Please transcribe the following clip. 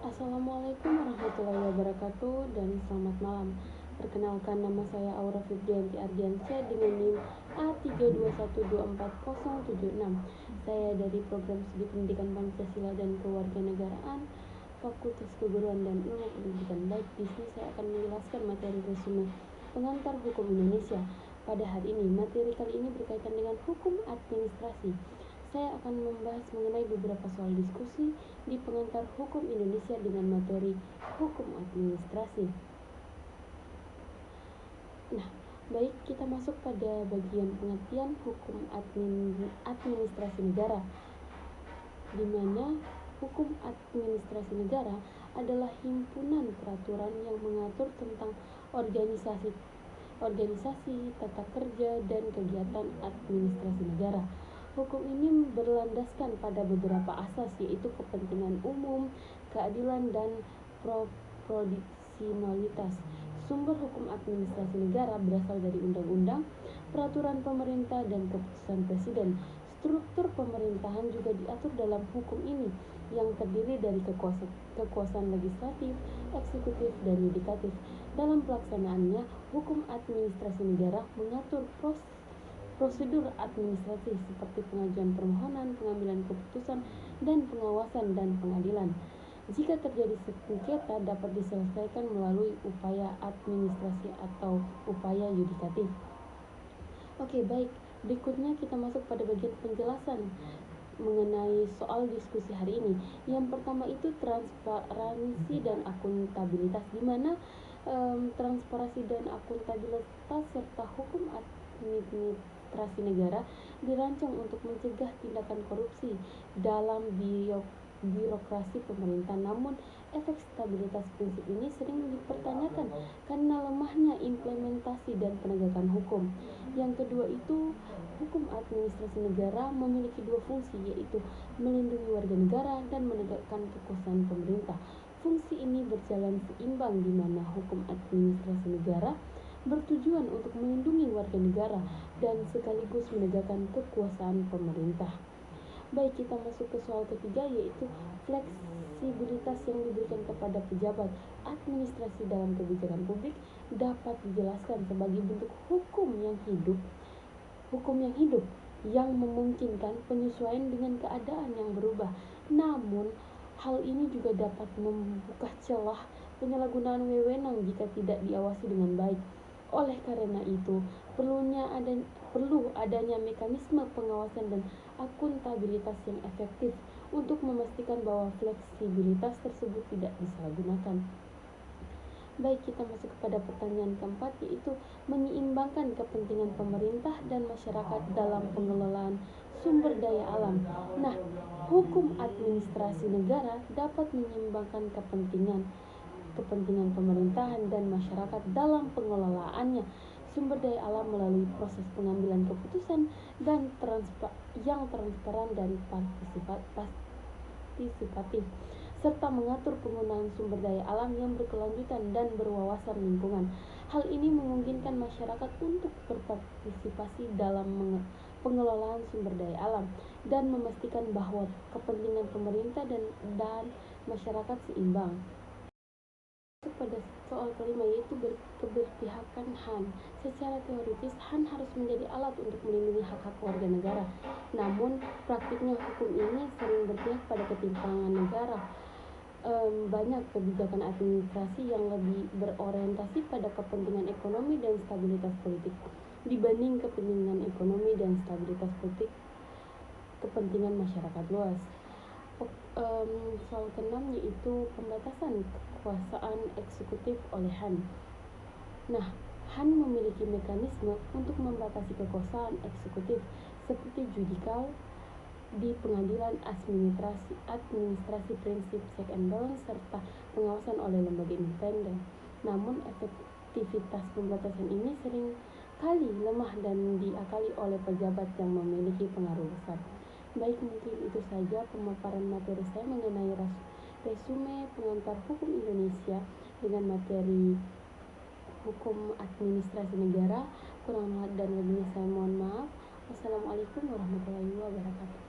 Assalamualaikum warahmatullahi wabarakatuh dan selamat malam. Perkenalkan, nama saya Aura Fibrianti Ardiansyah dengan NIM A321240076. Saya dari Program Studi Pendidikan Pancasila dan Kewarganegaraan, Fakultas Keguruan dan Ilmu Pendidikan. Baik, di sini saya akan menjelaskan materi resume pengantar hukum Indonesia. Pada hari ini, materi kali ini berkaitan dengan hukum administrasi. Saya akan membahas mengenai beberapa soal diskusi di pengantar hukum Indonesia dengan materi hukum administrasi. Nah, baik, kita masuk pada bagian pengertian hukum administrasi negara, di mana hukum administrasi negara adalah himpunan peraturan yang mengatur tentang organisasi, tata kerja, dan kegiatan administrasi negara. Hukum ini berlandaskan pada beberapa asas, yaitu kepentingan umum, keadilan, dan proporsionalitas. Sumber hukum administrasi negara berasal dari undang-undang, peraturan pemerintah, dan keputusan presiden. Struktur pemerintahan juga diatur dalam hukum ini, yang terdiri dari kekuasaan legislatif, eksekutif, dan yudikatif. Dalam pelaksanaannya, hukum administrasi negara mengatur prosedur administratif seperti pengajuan permohonan, pengambilan keputusan, dan pengawasan dan pengadilan. Jika terjadi sengketa, dapat diselesaikan melalui upaya administrasi atau upaya yudikatif. Oke, baik. Berikutnya kita masuk pada bagian penjelasan mengenai soal diskusi hari ini. Yang pertama itu transparansi dan akuntabilitas, di mana transparansi dan akuntabilitas serta hukum administrasi negara dirancang untuk mencegah tindakan korupsi dalam birokrasi pemerintah. Namun, efek stabilitas prinsip ini sering dipertanyakan karena lemahnya implementasi dan penegakan hukum. Yang kedua itu, hukum administrasi negara memiliki dua fungsi, yaitu melindungi warga negara dan menegakkan kekuasaan pemerintah. Fungsi ini berjalan seimbang, di mana hukum administrasi negara bertujuan untuk melindungi warga negara dan sekaligus menegakkan kekuasaan pemerintah. Baik, kita masuk ke soal ketiga, yaitu fleksibilitas yang diberikan kepada pejabat administrasi dalam kebijakan publik dapat dijelaskan sebagai bentuk hukum yang hidup yang memungkinkan penyesuaian dengan keadaan yang berubah. Namun, hal ini juga dapat membuka celah penyalahgunaan wewenang jika tidak diawasi dengan baik. Oleh karena itu, perlu adanya mekanisme pengawasan dan akuntabilitas yang efektif untuk memastikan bahwa fleksibilitas tersebut tidak disalahgunakan. Baik, kita masuk kepada pertanyaan keempat, yaitu menyeimbangkan kepentingan pemerintah dan masyarakat dalam pengelolaan sumber daya alam. Nah, hukum administrasi negara dapat menyeimbangkan kepentingan pemerintahan dan masyarakat dalam pengelolaannya sumber daya alam melalui proses pengambilan keputusan dan yang transparan dan partisipatif, serta mengatur penggunaan sumber daya alam yang berkelanjutan dan berwawasan lingkungan. Hal ini memungkinkan masyarakat untuk berpartisipasi dalam pengelolaan sumber daya alam dan memastikan bahwa kepentingan pemerintah dan masyarakat seimbang. Pada soal kelima, yaitu keberpihakan HAN. Secara teoritis, HAN harus menjadi alat untuk melindungi hak-hak warga negara. Namun, praktiknya hukum ini sering berpihak pada ketimpangan negara. Banyak kebijakan administrasi yang lebih berorientasi pada kepentingan ekonomi dan stabilitas politik dibanding kepentingan ekonomi dan stabilitas politik kepentingan masyarakat luas. Soal keenam, yaitu pembatasan kekuasaan eksekutif oleh HAN. Nah, HAN memiliki mekanisme untuk membatasi kekuasaan eksekutif seperti judicial di pengadilan administrasi prinsip check and balance serta pengawasan oleh lembaga independen. Namun, efektivitas pembatasan ini sering kali lemah dan diakali oleh pejabat yang memiliki pengaruh besar. Baik, mungkin itu saja pemaparan materi saya mengenai resume pengantar hukum Indonesia dengan materi hukum administrasi negara. Kurang dan lebihnya saya mohon maaf. Wassalamualaikum warahmatullahi wabarakatuh.